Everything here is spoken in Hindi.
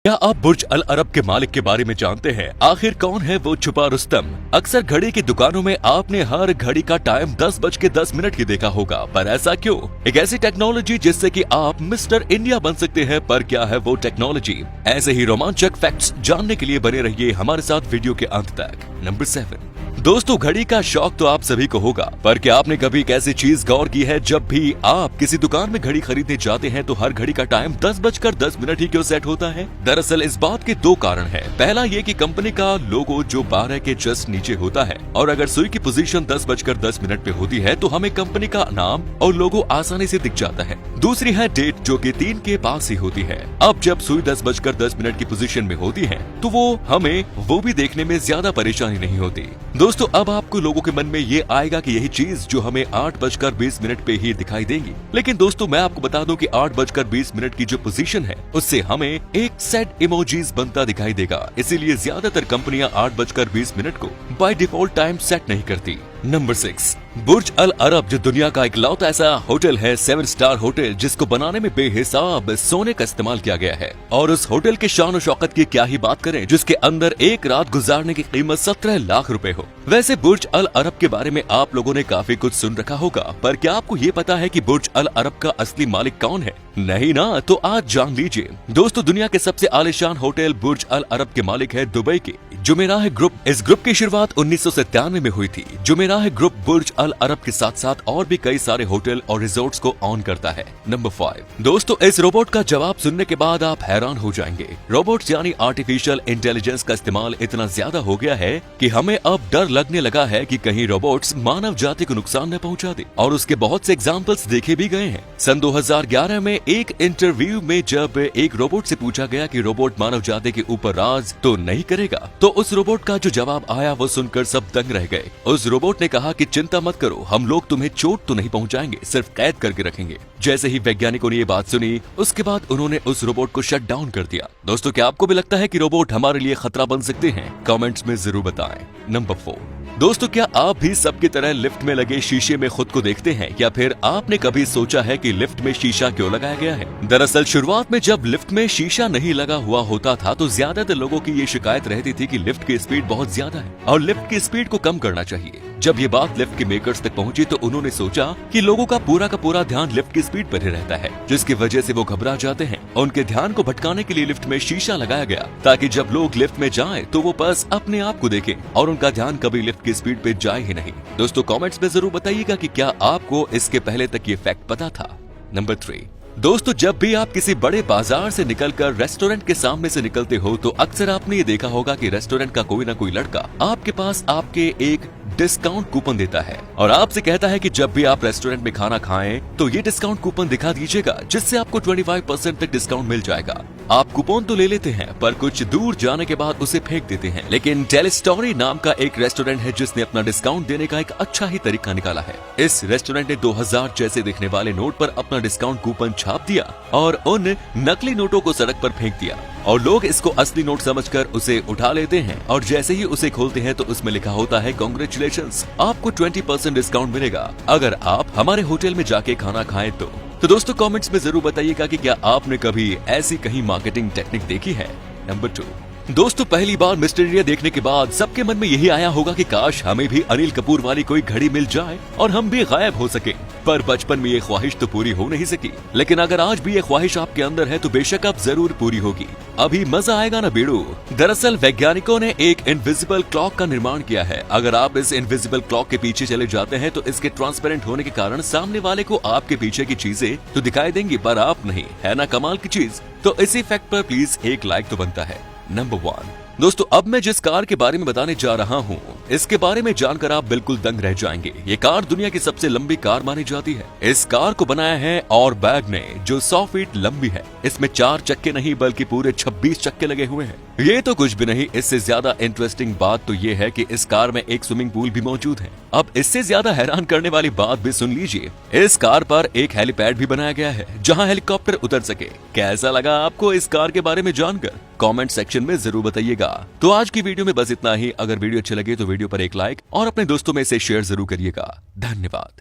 क्या आप बुर्ज अल अरब के मालिक के बारे में जानते हैं? आखिर कौन है वो छुपा रुस्तम? अक्सर घड़ी की दुकानों में आपने हर घड़ी का टाइम 10:10 ही देखा होगा, पर ऐसा क्यों? एक ऐसी टेक्नोलॉजी जिससे कि आप मिस्टर इंडिया बन सकते हैं, पर क्या है वो टेक्नोलॉजी? ऐसे ही रोमांचक फैक्ट्स जानने के लिए बने रहिए हमारे साथ वीडियो के अंत तक। नंबर 7। दोस्तों, घड़ी का शौक तो आप सभी को होगा, पर क्या आपने कभी एक ऐसी चीज गौर की है, जब भी आप किसी दुकान में घड़ी खरीदने जाते हैं तो हर घड़ी का टाइम 10:10 ही क्यों सेट होता है? दरअसल इस बात के दो कारण हैं। पहला ये कि कंपनी का लोगो जो 12 के जस्ट नीचे होता है, और अगर सुई की पोजीशन 10:10 पे होती है तो हमें कंपनी का नाम और लोगो आसानी से दिख जाता है। दूसरी है डेट, जो कि 3 के पास ही होती है। अब जब सुई 10:10 की पोजीशन में होती है तो हमें वो भी देखने में ज्यादा परेशानी नहीं होती। दोस्तों, अब आपको लोगों के मन में ये आएगा कि यही चीज जो हमें 8:20 पे ही दिखाई देगी, लेकिन दोस्तों मैं आपको बता दूं कि 8:20 की जो पोजीशन है उससे हमें एक सेट इमोजीज बनता दिखाई देगा। इसीलिए ज्यादातर कंपनियां 8:20 को बाय डिफॉल्ट टाइम सेट नहीं करती। नंबर 6। बुर्ज अल अरब जो दुनिया का इकलौता ऐसा होटल है, 7 स्टार होटल, जिसको बनाने में बेहिसाब सोने का इस्तेमाल किया गया है। और उस होटल के शान और शौकत की क्या ही बात करें, जिसके अंदर एक रात गुजारने की कीमत 17 लाख रुपए हो। वैसे बुर्ज अल अरब के बारे में आप लोगों ने काफी कुछ सुन रखा होगा, पर क्या आपको ये पता है कि बुर्ज अल अरब का असली मालिक कौन है? नहीं ना, तो आज जान लीजिए। दोस्तों, दुनिया के सबसे आलीशान होटल बुर्ज अल अरब के मालिक है दुबई के जुमेराह ग्रुप। इस ग्रुप की शुरुआत 1997 में हुई थी। जुमेराह ग्रुप बुर्ज अल अरब के साथ साथ और भी कई सारे होटल और रिजॉर्ट्स को ऑन करता है। नंबर 5। दोस्तों, इस रोबोट का जवाब सुनने के बाद आप हैरान हो जाएंगे। रोबोट्स यानी आर्टिफिशियल इंटेलिजेंस का इस्तेमाल इतना ज्यादा हो गया है कि हमें अब डर लगने लगा है कि कहीं रोबोट्स मानव जाति को नुकसान न पहुंचा दे, और उसके बहुत से एग्जाम्पल्स देखे भी गए हैं। सन 2011 में एक इंटरव्यू में जब एक रोबोट से पूछा गया कि रोबोट मानव जाति के ऊपर राज तो नहीं करेगा, तो उस रोबोट का जो जवाब आया वो सुनकर सब दंग रह गए। उस रोबोट ने कहा कि चिंता मत करो, हम लोग तुम्हें चोट तो नहीं पहुंचाएंगे, सिर्फ कैद करके रखेंगे। जैसे ही वैज्ञानिकों ने ये बात सुनी, उसके बाद उन्होंने उस रोबोट को शट डाउन कर दिया। दोस्तों, क्या आपको भी लगता है कि रोबोट हमारे लिए खतरा बन सकते हैं? कमेंट्स में जरूर बताएं। नंबर 4। दोस्तों, क्या आप भी सबकी तरह लिफ्ट में लगे शीशे में खुद को देखते हैं, या फिर आपने कभी सोचा है कि लिफ्ट में शीशा क्यों लगाया गया है? दरअसल शुरुआत में जब लिफ्ट में शीशा नहीं लगा हुआ होता था तो ज्यादातर लोगों की ये शिकायत रहती थी कि लिफ्ट की स्पीड बहुत ज्यादा है और लिफ्ट की स्पीड को कम करना चाहिए। जब ये बात लिफ्ट के मेकर्स तक पहुंची तो उन्होंने सोचा कि लोगों का पूरा ध्यान लिफ्ट की स्पीड पर ही रहता है, जिसकी वजह से वो घबरा जाते हैं। उनके ध्यान को भटकाने के लिए लिफ्ट में शीशा लगाया गया, ताकि जब लोग लिफ्ट में जाएं तो वो बस अपने आप को देखें और उनका ध्यान कभी लिफ्ट की स्पीड पे जाए ही नहीं। दोस्तों, कमेंट्स में जरूर बताइएगा कि क्या आपको इसके पहले तक ये फैक्ट पता था। नंबर 3। दोस्तों, जब भी आप किसी बड़े बाजार से निकलकर रेस्टोरेंट के सामने से निकलते हो तो अक्सर आपने ये देखा होगा कि रेस्टोरेंट का कोई ना कोई लड़का आपके पास आपके एक डिस्काउंट कूपन देता है और आपसे कहता है कि जब भी आप रेस्टोरेंट में खाना खाएं तो ये डिस्काउंट कूपन दिखा दीजिएगा, जिससे आपको 25% तक डिस्काउंट मिल जाएगा। आप कूपन तो ले लेते हैं, पर कुछ दूर जाने के बाद उसे फेंक देते हैं। लेकिन टेलीस्टोरी नाम का एक रेस्टोरेंट है जिसने अपना डिस्काउंट देने का एक अच्छा ही तरीका निकाला है। इस रेस्टोरेंट ने 2000 जैसे दिखने वाले नोट पर अपना डिस्काउंट कूपन छाप दिया और उन नकली नोटों को सड़क पर फेंक दिया, और लोग इसको असली नोट समझकर उसे उठा लेते हैं। और जैसे ही उसे खोलते हैं तो उसमें लिखा होता है, कांग्रेचुलेशंस, आपको 20% डिस्काउंट मिलेगा अगर आप हमारे होटल में जाके खाना खाएं तो दोस्तों, कमेंट्स में जरूर बताइएगा कि क्या आपने कभी ऐसी कहीं मार्केटिंग टेक्निक देखी है। नंबर 2। दोस्तों, पहली बार मिस्टर इंडिया देखने के बाद सबके मन में यही आया होगा कि काश हमें भी अनिल कपूर वाली कोई घड़ी मिल जाए और हम भी गायब हो सके, पर बचपन में ये ख्वाहिश तो पूरी हो नहीं सकी। लेकिन अगर आज भी ये ख्वाहिश आपके अंदर है तो बेशक अब जरूर पूरी होगी। अभी मजा आएगा ना बेड़ू। दरअसल वैज्ञानिकों ने एक इनविजिबल क्लॉक का निर्माण किया है। अगर आप इस इनविजिबल क्लॉक के पीछे चले जाते हैं तो इसके ट्रांसपेरेंट होने के कारण सामने वाले को आपके पीछे की चीजें तो दिखाई देंगी, पर आप नहीं। है ना कमाल की चीज? तो इसी फैक्ट पर प्लीज एक लाइक तो बनता है। नंबर 1। दोस्तों, अब मैं जिस कार के बारे में बताने जा रहा हूँ, इसके बारे में जानकर आप बिल्कुल दंग रह जाएंगे। ये कार दुनिया की सबसे लंबी कार मानी जाती है। इस कार को बनाया है और बैग ने, जो 100 फीट लंबी है। इसमें 4 चक्के नहीं बल्कि पूरे 26 चक्के लगे हुए हैं। ये तो कुछ भी नहीं, इससे ज्यादा इंटरेस्टिंग बात तो ये है कि इस कार में एक स्विमिंग पूल भी मौजूद है। अब इससे ज्यादा हैरान करने वाली बात भी सुन लीजिए, इस कार पर एक हेलीपैड भी बनाया गया है जहाँ हेलीकॉप्टर उतर सके। कैसा लगा आपको इस कार के बारे में जानकर? कमेंट सेक्शन में जरूर बताइएगा। तो आज की वीडियो में बस इतना ही। अगर वीडियो अच्छे लगे तो वीडियो पर एक लाइक और अपने दोस्तों में इसे शेयर जरूर करिएगा। धन्यवाद।